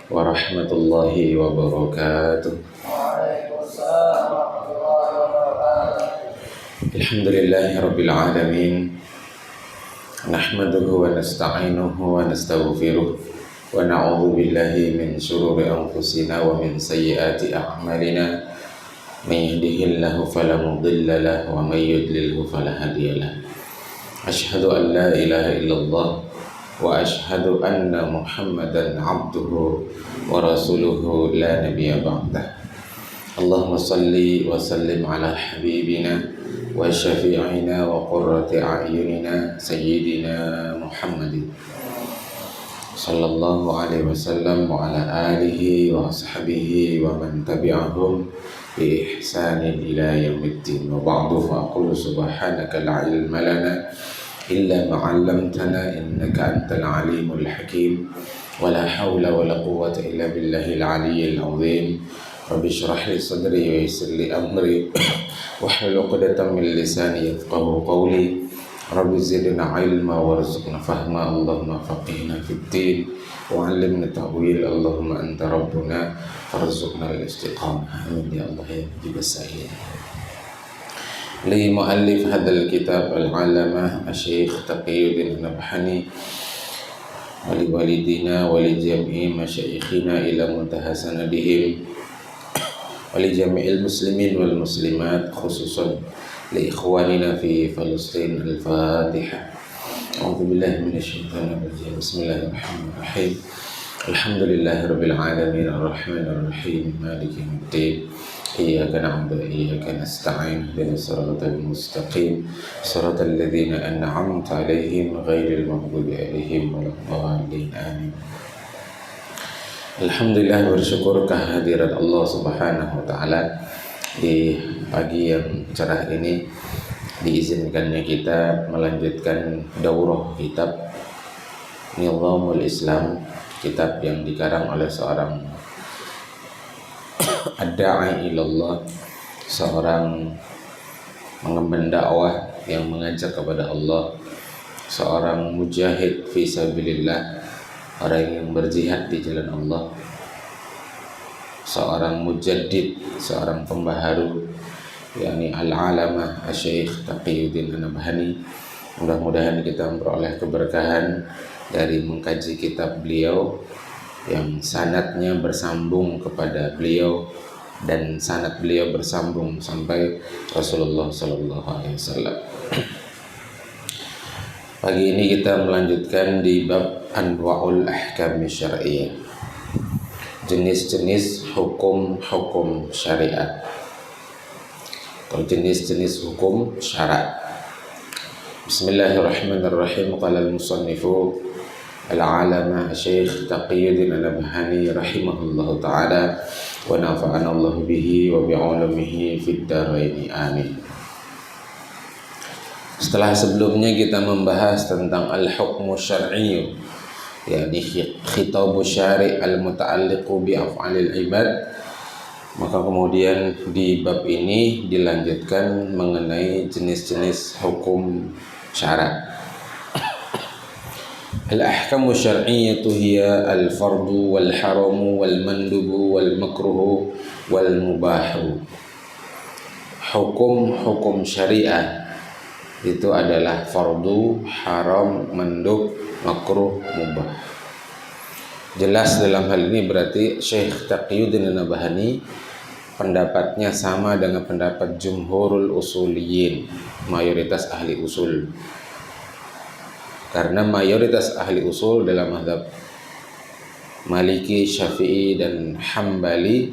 warahmatullahi wabarakatuh. Alhamdulillahirabbil alamin. Nahmaduhu wa nasta'inuhu wa nastaghfiruh wa na'udzu billahi min shururi anfusina wa min sayyiati a'malina. May yahdihillahu fala mudilla lahu wa may yudlilhu fala hadiya lahu. Asyhadu an la ilaha illallah wa asyhadu anna Muhammadan abduhu wa rasuluhu la nabiyya ba'dah. Allahumma salli wa sallim ala habibina wa syafi'ina wa qurrati a'yunina sayyidina Muhammadin sallallahu alaihi wasallam wa ala alihi wa ashabihi wa man tabi'ahum bi ihsanin ila yaumiddin. Wa ba'du, fa aqulu subhanaka la ilma lana illa ma 'allamtana innaka antal alimul hakim. Wa la haula wa la quwwata illa billahil aliyyil azim. Rabbi shrah li sadri wa yassir li amri wahlul 'uqdatam min lisani yafqahu qawli. Rabbi zidna ilma warzuqna fahma. Allahumma faqihna fid din wa 'allimna ta'wil. Allahumma anta rabbuna farzuqna al-istiqamah. Amin ya Allah ya mujib as-sa'ilin. Li muallif hadzal kitab al-'alamah Asy-Syaikh Taqiyuddin An-Nabhani wa li walidina wa li jami'i masyayikhina ila muntaha sanadihim wa li jami'il muslimin wal muslimat khususan li ikhwanina fi Palestin. Al-Fatihah. A'udzu billahi minasyaitonir rajim. Bismillahirrahmanirrahim. Alhamdulillahirabbil alamin arrahmanir rahim maliki yaumiddin. Iyyaka na'budu wa iyyaka nasta'in ihdinas siratal mustaqim siratal ladzina an'amta 'alaihim ghairil maghdubi 'alaihim waladdallin. Amin. Alhamdulillah, bersyukur kehadirat Allah Subhanahu wa taala di pagi yang cerah ini. Diizinkannya kita melanjutkan daurah kitab Nizamul Islam, kitab yang dikarang oleh seorang ad-da'i ilallah, seorang mengemban dakwah yang mengajak kepada Allah, seorang mujahid fi sabilillah, orang yang berjihad di jalan Allah, seorang mujaddid, seorang pembaharu, yakni al-alamah Asy-Syaikh Taqiyuddin An-Nabhani. Mudah-mudahan kita memperoleh keberkahan dari mengkaji kitab beliau yang sanadnya bersambung kepada beliau dan sanad beliau bersambung sampai Rasulullah sallallahu alaihi wasallam. Pagi ini kita melanjutkan di bab Anwa'ul Ahkam Syar'iyyah, jenis-jenis hukum-hukum syariat atau jenis-jenis hukum syarat. Bismillahirrahmanirrahim. Qala al-musannifu al-'alamah Syekh Taqiyuddin An-Nabhani rahimahullahu ta'ala wa nafa'ana Allah bihi wa bi'ulumihi fid dharain. Amin. Setelah sebelumnya kita membahas tentang al-hukmu syar'i, yakni khitabu syari' al-muta'alliqu bi af'alil ibad, maka kemudian di bab ini dilanjutkan mengenai jenis-jenis hukum syarat. Al-ahkamu syar'iyyatu hiya al-fardu wal haramu wal mandubu wal makruhu wal mubahu. Hukum-hukum syariah itu adalah fardu, haram, mandub, makruh, mubah. Jelas dalam hal ini berarti Syekh Taqiyuddin An-Nabhani pendapatnya sama dengan pendapat jumhurul usuliyin, mayoritas ahli usul. Karena mayoritas ahli usul dalam mazhab Maliki, Syafi'i dan Hambali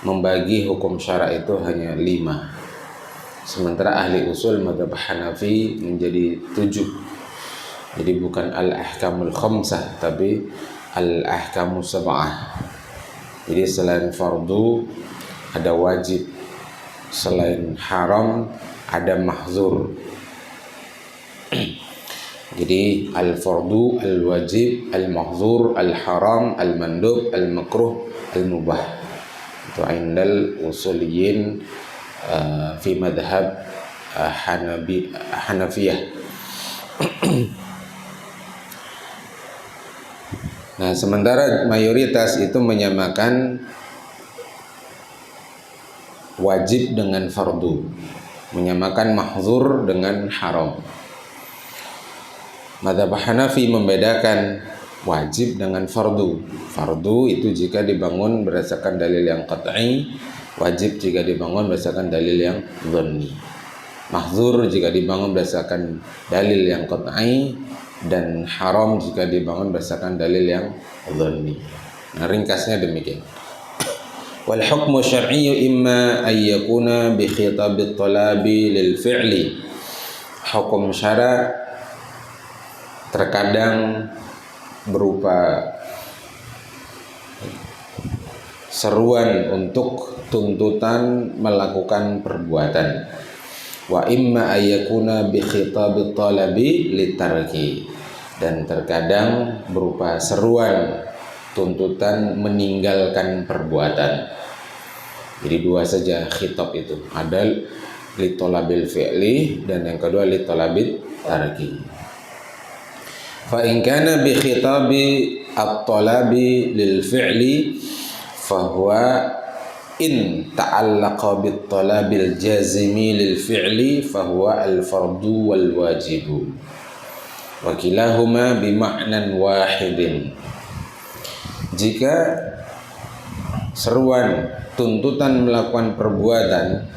membagi hukum syarak itu hanya 5. Sementara ahli usul mazhab Hanafi menjadi 7. Jadi bukan al-ahkamul khamsah tapi al-ahkamus sab'ah. Jadi selain fardu ada wajib, selain haram ada mahzur. Jadi al-fardu, al-wajib, al-mahzur, al-haram, al-mandub, al-makruh, al-mubah. Itu indal usuliyin fi madhab Hanafiyah. Nah, sementara mayoritas itu menyamakan wajib dengan fardu, menyamakan mahzur dengan haram. Madzhab Hanafi membedakan wajib dengan fardu. Fardu itu jika dibangun berdasarkan dalil yang qat'i, wajib jika dibangun berdasarkan dalil yang dhanni. Mahzur jika dibangun berdasarkan dalil yang qat'i, dan haram jika dibangun berdasarkan dalil yang dhanni. Nah, ringkasnya demikian. Wal hukmu syar'iyyu imma ay yakuna bi khitabit talabi lil fi'li. Hukum syara' terkadang berupa seruan untuk tuntutan melakukan perbuatan. Wa imma ayyakuna bi khitabit talabi litarki, dan terkadang berupa seruan tuntutan meninggalkan perbuatan. Jadi dua saja khitab itu, ada li talabil fi'li dan yang kedua li talabit tarki. Fa in kana bi khitabi at-talabi lil fi'li fa huwa in ta'allaqa bit talabil jazimi lil fi'li fa huwa al fardu wal wajibu wa kilahuma bi ma'nan wahidin. Jika seruan tuntutan melakukan perbuatan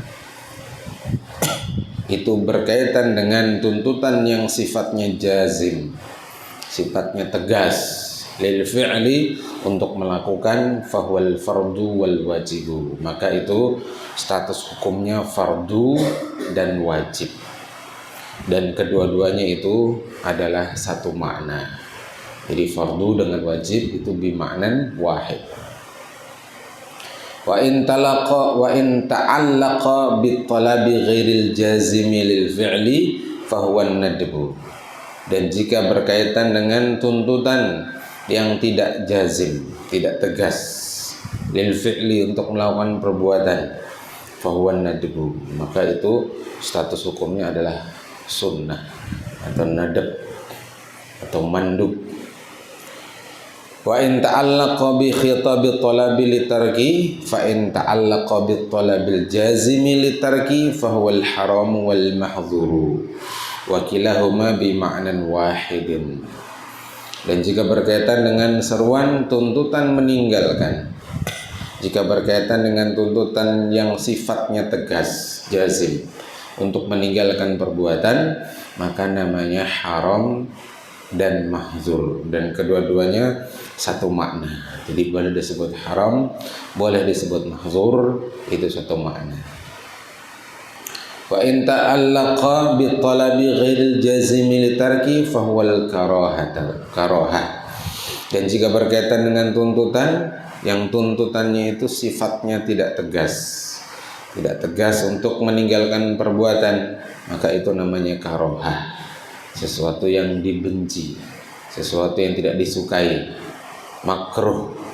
itu berkaitan dengan tuntutan yang sifatnya jazim, sifatnya tegas, lil fi'li, untuk melakukan, fahuwal fardu wal wajibu, maka itu status hukumnya fardu dan wajib, dan kedua-duanya itu adalah satu makna. Jadi fardu dengan wajib itu bimaknan wahid. Wa in ta'allaqa bit talabi ghairil jazimi lil fi'li fahuwa nadbu. Dan jika berkaitan dengan tuntutan yang tidak jazim, tidak tegas, lil fi'li, untuk melakukan perbuatan, fahuwa nadbu, maka itu status hukumnya adalah sunnah atau nadab atau mandub. Wa in ta'allaqa bi khitabi talabi litarki fa in ta'allaqa bi talabil jazimi litarki fahuwa al haram wal mahdzuru wa kilahuma bi ma'nan wahidin. Dan jika berkaitan dengan seruan tuntutan meninggalkan, jika berkaitan dengan tuntutan yang sifatnya tegas, jazim, untuk meninggalkan perbuatan, maka namanya haram dan mahzur, dan kedua-duanya satu makna. Jadi boleh disebut haram, boleh disebut mahzur, itu satu makna. Wa in ta'allaqa bi talabi ghairil jazimi litarki fa huwal karahah. Dan jika berkaitan dengan tuntutan yang tuntutannya itu sifatnya tidak tegas untuk meninggalkan perbuatan, maka itu namanya karahah, sesuatu yang dibenci, sesuatu yang tidak disukai, makruh.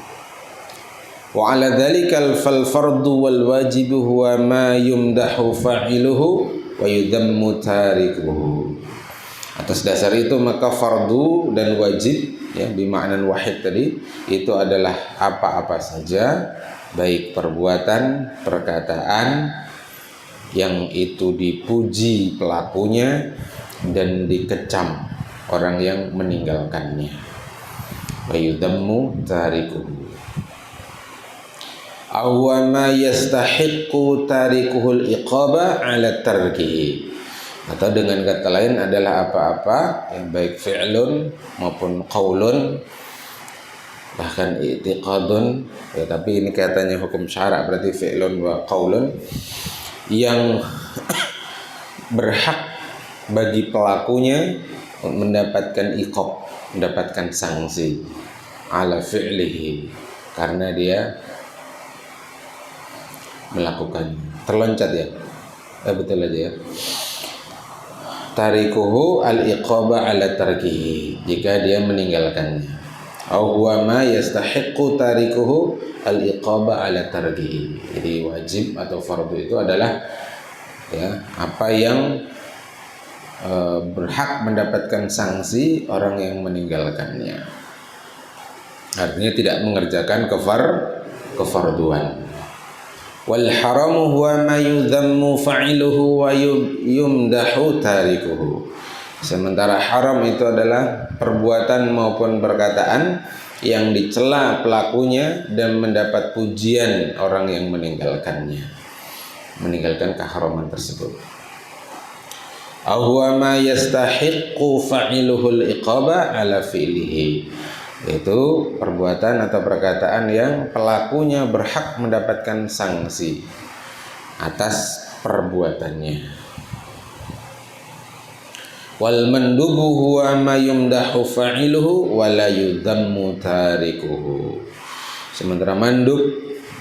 Wa ala dzalikal fal fardu wal wajibu huwa ma yumdahu fa'iluhu wa yudammu tarikuhu. Atas dasar itu maka fardu dan wajib, ya, bimaknan wahid tadi, itu adalah apa-apa saja, baik perbuatan, perkataan yang itu dipuji pelakunya dan dikecam orang yang meninggalkannya. Wa yudammu tarikuhu. Aw ma yastahiqqu tarikuhul iqaba ala tarkihi. Atau dengan kata lain adalah apa-apa yang baik fi'lun maupun qaulun, bahkan i'tiqadun, ya, tapi ini katanya hukum syara, berarti fi'lun wa qaulun, yang berhak bagi pelakunya mendapatkan iqab, mendapatkan sanksi ala fi'lihi, karena dia melakukan, terloncat ya, betul aja ya. Tarikuhu al-iqaba ala tarkihi, jika dia meninggalkannya. Au huwa ma yastahiqqu tarikuhu al-iqaba ala tarkihi. Jadi wajib atau fardu itu adalah, ya, apa yang berhak mendapatkan sanksi orang yang meninggalkannya. Artinya tidak mengerjakan kefarduan. Wal haramu huwa ma yudhammu fa'iluhu wa yumdahu tarikuhu. Sementara haram itu adalah perbuatan maupun perkataan yang dicela pelakunya dan mendapat pujian orang yang meninggalkannya, meninggalkan keharaman tersebut. Aw huwa ma yastahiqqu fa'iluhu al-iqaba ala fi'lihi. Itu perbuatan atau perkataan yang pelakunya berhak mendapatkan sanksi atas perbuatannya. Wal mandubu huwa ma yumdahu fa'iluhu wa la yudhammu tarikuhu. Sementara mandub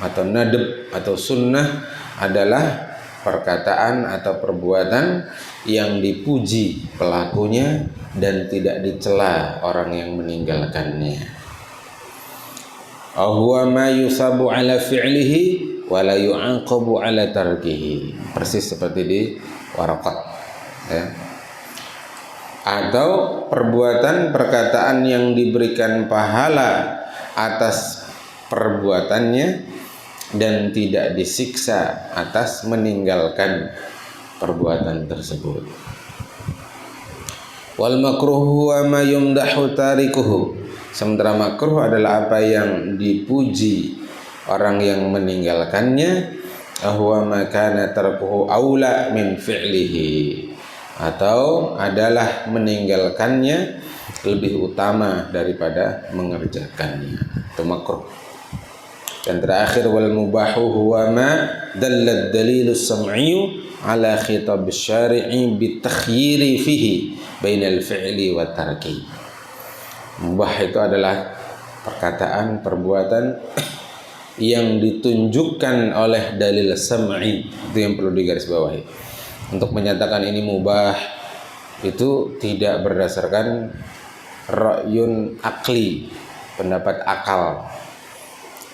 atau nadab atau sunnah adalah perkataan atau perbuatan yang dipuji pelakunya dan tidak dicela orang yang meninggalkannya. Huwa ma yusabu ala fi'lihi wa la yu'aqabu ala tarkihi. Persis seperti di Waraqat, ya. Atau perbuatan perkataan yang diberikan pahala atas perbuatannya dan tidak disiksa atas meninggalkan perbuatan tersebut. Wal makruh huwa ma yumdahu tarikuhu. Sementara makruh adalah apa yang dipuji orang yang meninggalkannya. Huwa ma kana tarkuhu aula min fi'lihi. Atau adalah meninggalkannya lebih utama daripada mengerjakannya. Itu makruh. Dan terakhir wal mubahu huwa ma dallad dalilus sam'i ala khitab syari'i bitakhyiri fihi bainal fi'li wa tarki. Mubah itu adalah perkataan, perbuatan yang ditunjukkan oleh dalil sam'i. Itu yang perlu digarisbawahi. Untuk menyatakan ini mubah itu tidak berdasarkan ra'yun akli, pendapat akal,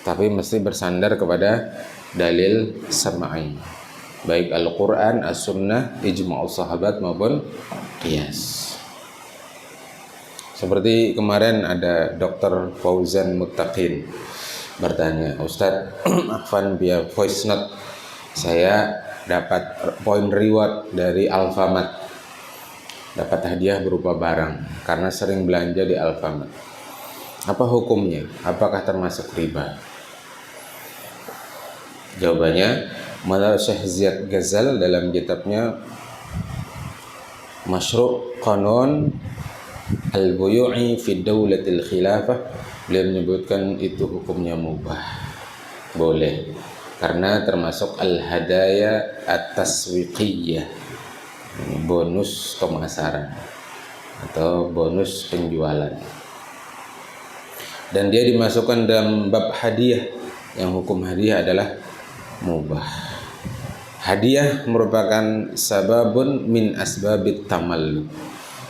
tapi mesti bersandar kepada dalil sam'i, baik Al-Quran, As-Sunnah, Ijma'us sahabat maupun qiyas. Seperti kemarin ada Dr. Fauzan Muttaqin bertanya, Ustadz, Afwan via voice note saya dapat poin reward dari Alfamart, dapat hadiah berupa barang karena sering belanja di Alfamart. Apa hukumnya? Apakah termasuk riba? Jawabannya, menurut Syekh Ziyad Ghazal dalam kitabnya Masyru' Qanun Al-Buyu'i fi Daulatil Khilafah, beliau menyebutkan itu hukumnya mubah, boleh, karena termasuk al-hadaya at-taswiqiyah, bonus pemasaran atau bonus penjualan, dan dia dimasukkan dalam bab hadiah yang hukum hadiah adalah mubah. Hadiah merupakan sababun min asbabit tamalluk,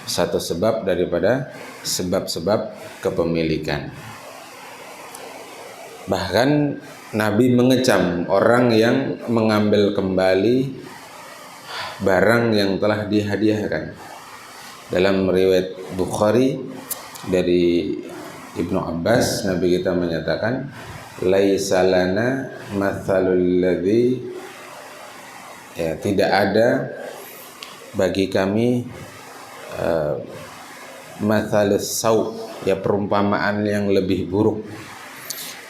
satu sebab daripada sebab-sebab kepemilikan. Bahkan Nabi mengecam orang yang mengambil kembali barang yang telah dihadiahkan. Dalam riwayat Bukhari dari Ibnu Abbas, Nabi kita menyatakan, laisa lana mathalul ladzi, ya, tidak ada bagi kami mathalus sau, ya, perumpamaan yang lebih buruk,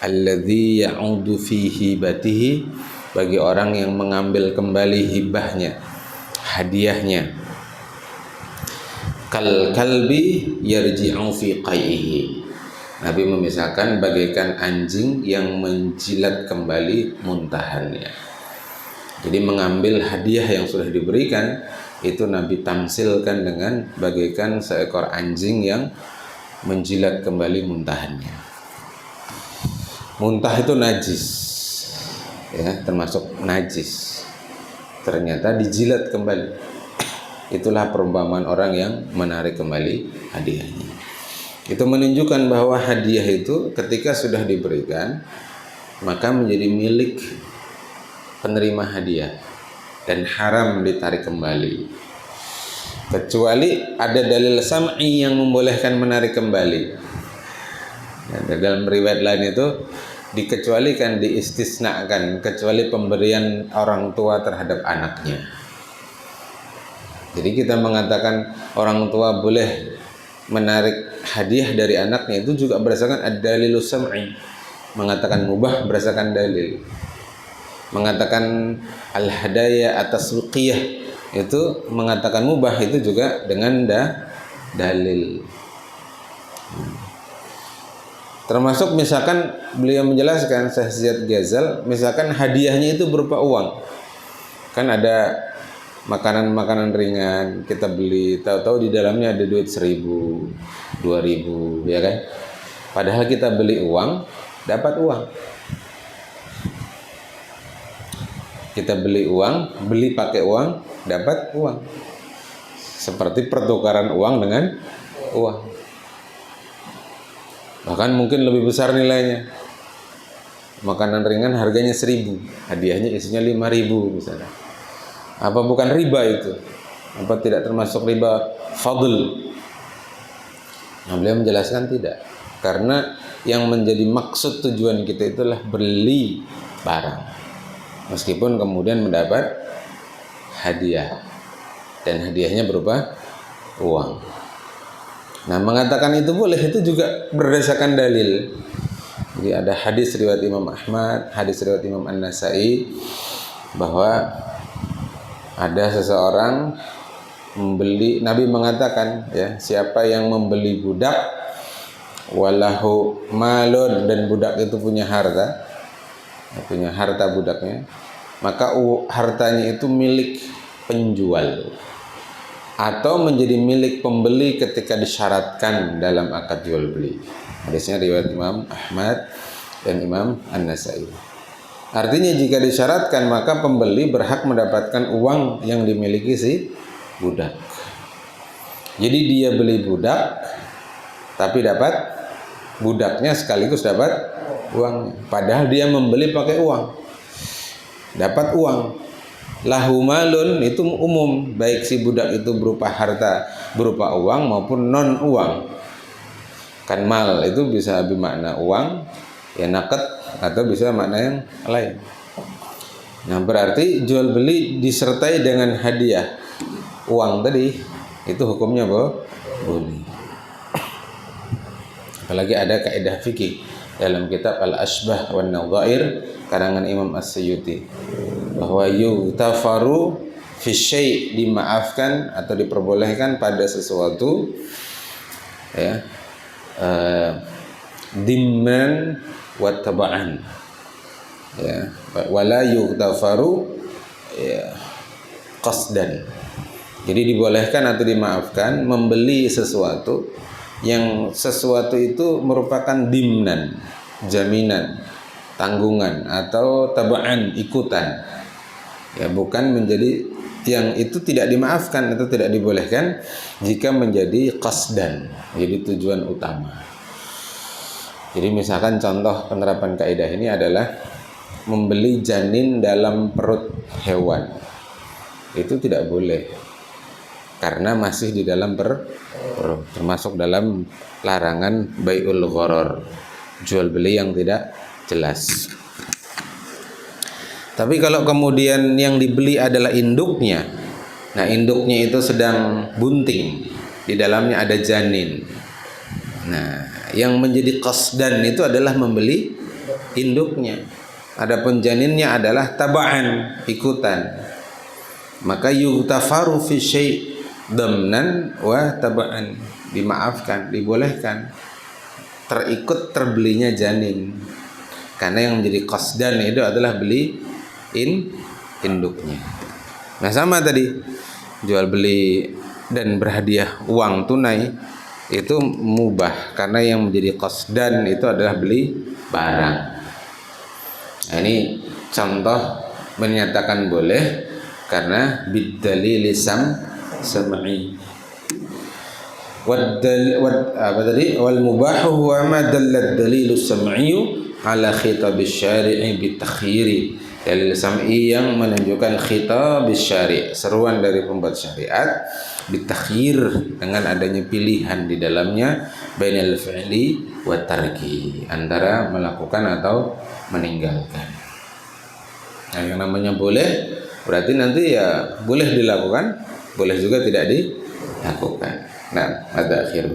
alladzi ya'udu fi hibatihi, bagi orang yang mengambil kembali hibahnya, hadiahnya, kal kalbi yarji'u fi qaihi. Nabi memisahkan bagaikan anjing yang menjilat kembali muntahannya. Jadi mengambil hadiah yang sudah diberikan itu Nabi tamsilkan dengan bagaikan seekor anjing yang menjilat kembali muntahannya. Muntah itu najis, ya, termasuk najis. Ternyata dijilat kembali. Itulah perumpamaan orang yang menarik kembali hadiahnya. Itu menunjukkan bahwa hadiah itu ketika sudah diberikan maka menjadi milik penerima hadiah dan haram ditarik kembali, kecuali ada dalil sam'i yang membolehkan menarik kembali. Dan dalam riwayat lain itu dikecualikan, diistisnakan, kecuali pemberian orang tua terhadap anaknya. Jadi kita mengatakan orang tua boleh menarik hadiah dari anaknya itu juga berdasarkan ad-dalilus sam'i. Mengatakan mubah berdasarkan dalil. Mengatakan al-hadaya atas ruqyah itu mengatakan mubah itu juga dengan dalil. Termasuk misalkan beliau menjelaskan Syekh Ziyad Ghazal, misalkan hadiahnya itu berupa uang. Kan ada makanan-makanan ringan kita beli, tahu-tahu di dalamnya ada duit 1.000, 2.000, ya kan? Padahal kita beli uang, dapat uang. Kita beli uang, beli pakai uang, dapat uang. Seperti pertukaran uang dengan uang. Bahkan mungkin lebih besar nilainya. Makanan ringan harganya 1.000, hadiahnya isinya 5.000 misalnya. Apa bukan riba itu? Apa tidak termasuk riba fadl? Nah, beliau menjelaskan tidak. Karena yang menjadi maksud tujuan kita itulah beli barang. Meskipun kemudian mendapat hadiah. Dan hadiahnya berupa uang. Nah, mengatakan itu boleh itu juga berdasarkan dalil. Jadi ada hadis riwayat Imam Ahmad, hadis riwayat Imam An-Nasai bahwa ada seseorang membeli, Nabi mengatakan ya, siapa yang membeli budak walahu malun, dan budak itu punya harta budaknya, maka hartanya itu milik penjual atau menjadi milik pembeli ketika disyaratkan dalam akad jual beli. Hadisnya riwayat Imam Ahmad dan Imam An-Nasai. Artinya jika disyaratkan maka pembeli berhak mendapatkan uang yang dimiliki si budak. Jadi dia beli budak tapi dapat budaknya sekaligus dapat uang. Padahal dia membeli pakai uang. Dapat uang. Lahu malun itu umum, baik si budak itu berupa harta, berupa uang maupun non uang. Kan mal itu bisa bermakna uang, ya naked, atau bisa makna yang lain. Nah, berarti jual beli disertai dengan hadiah uang tadi, itu hukumnya boleh. Apalagi ada kaidah fikih dalam kitab Al-Ashbah wan Nadhair karangan Imam As-Suyuti, bahwa yutafaru fi syai', dimaafkan atau diperbolehkan pada sesuatu ya, dimman wa taba'an ya, wala yutafaru ya, qasdan. Jadi dibolehkan atau dimaafkan membeli sesuatu yang sesuatu itu merupakan dimnan, jaminan, tanggungan, atau taba'an, ikutan. Ya, bukan menjadi yang itu tidak dimaafkan atau tidak dibolehkan jika menjadi qasdan, jadi tujuan utama. Jadi misalkan contoh penerapan kaidah ini adalah membeli janin dalam perut hewan. Itu tidak boleh karena masih di dalam perut, termasuk dalam larangan bai'ul gharar, jual beli yang tidak jelas. Tapi kalau kemudian yang dibeli adalah induknya, nah induknya itu sedang bunting, di dalamnya ada janin. Nah, yang menjadi qasdan itu adalah membeli induknya. Adapun janinnya adalah taba'an, ikutan. Maka yutafaru fi syai' damnan wa taba'an, dimaafkan, dibolehkan terikut terbelinya janin. Karena yang menjadi qasdan itu adalah beli induknya. Nah, sama tadi jual beli dan berhadiah uang tunai itu mubah karena yang menjadi qasdan itu adalah beli barang. Nah, ini contoh menyatakan boleh karena biddalil sam'i. Wal mubahu huwa ma dalla ad-dalil as-sam'i ala khitab syari'i bitakhyiri, dalil sam'i yang menunjukkan khitab syari', seruan dari pembuat syariat, bitakhyir, dengan adanya pilihan di dalamnya, bainal fi'li wa tarki, antara melakukan atau meninggalkan. Nah, yang namanya boleh berarti nanti ya boleh dilakukan, boleh juga tidak dilakukan. Nah, ada akhir.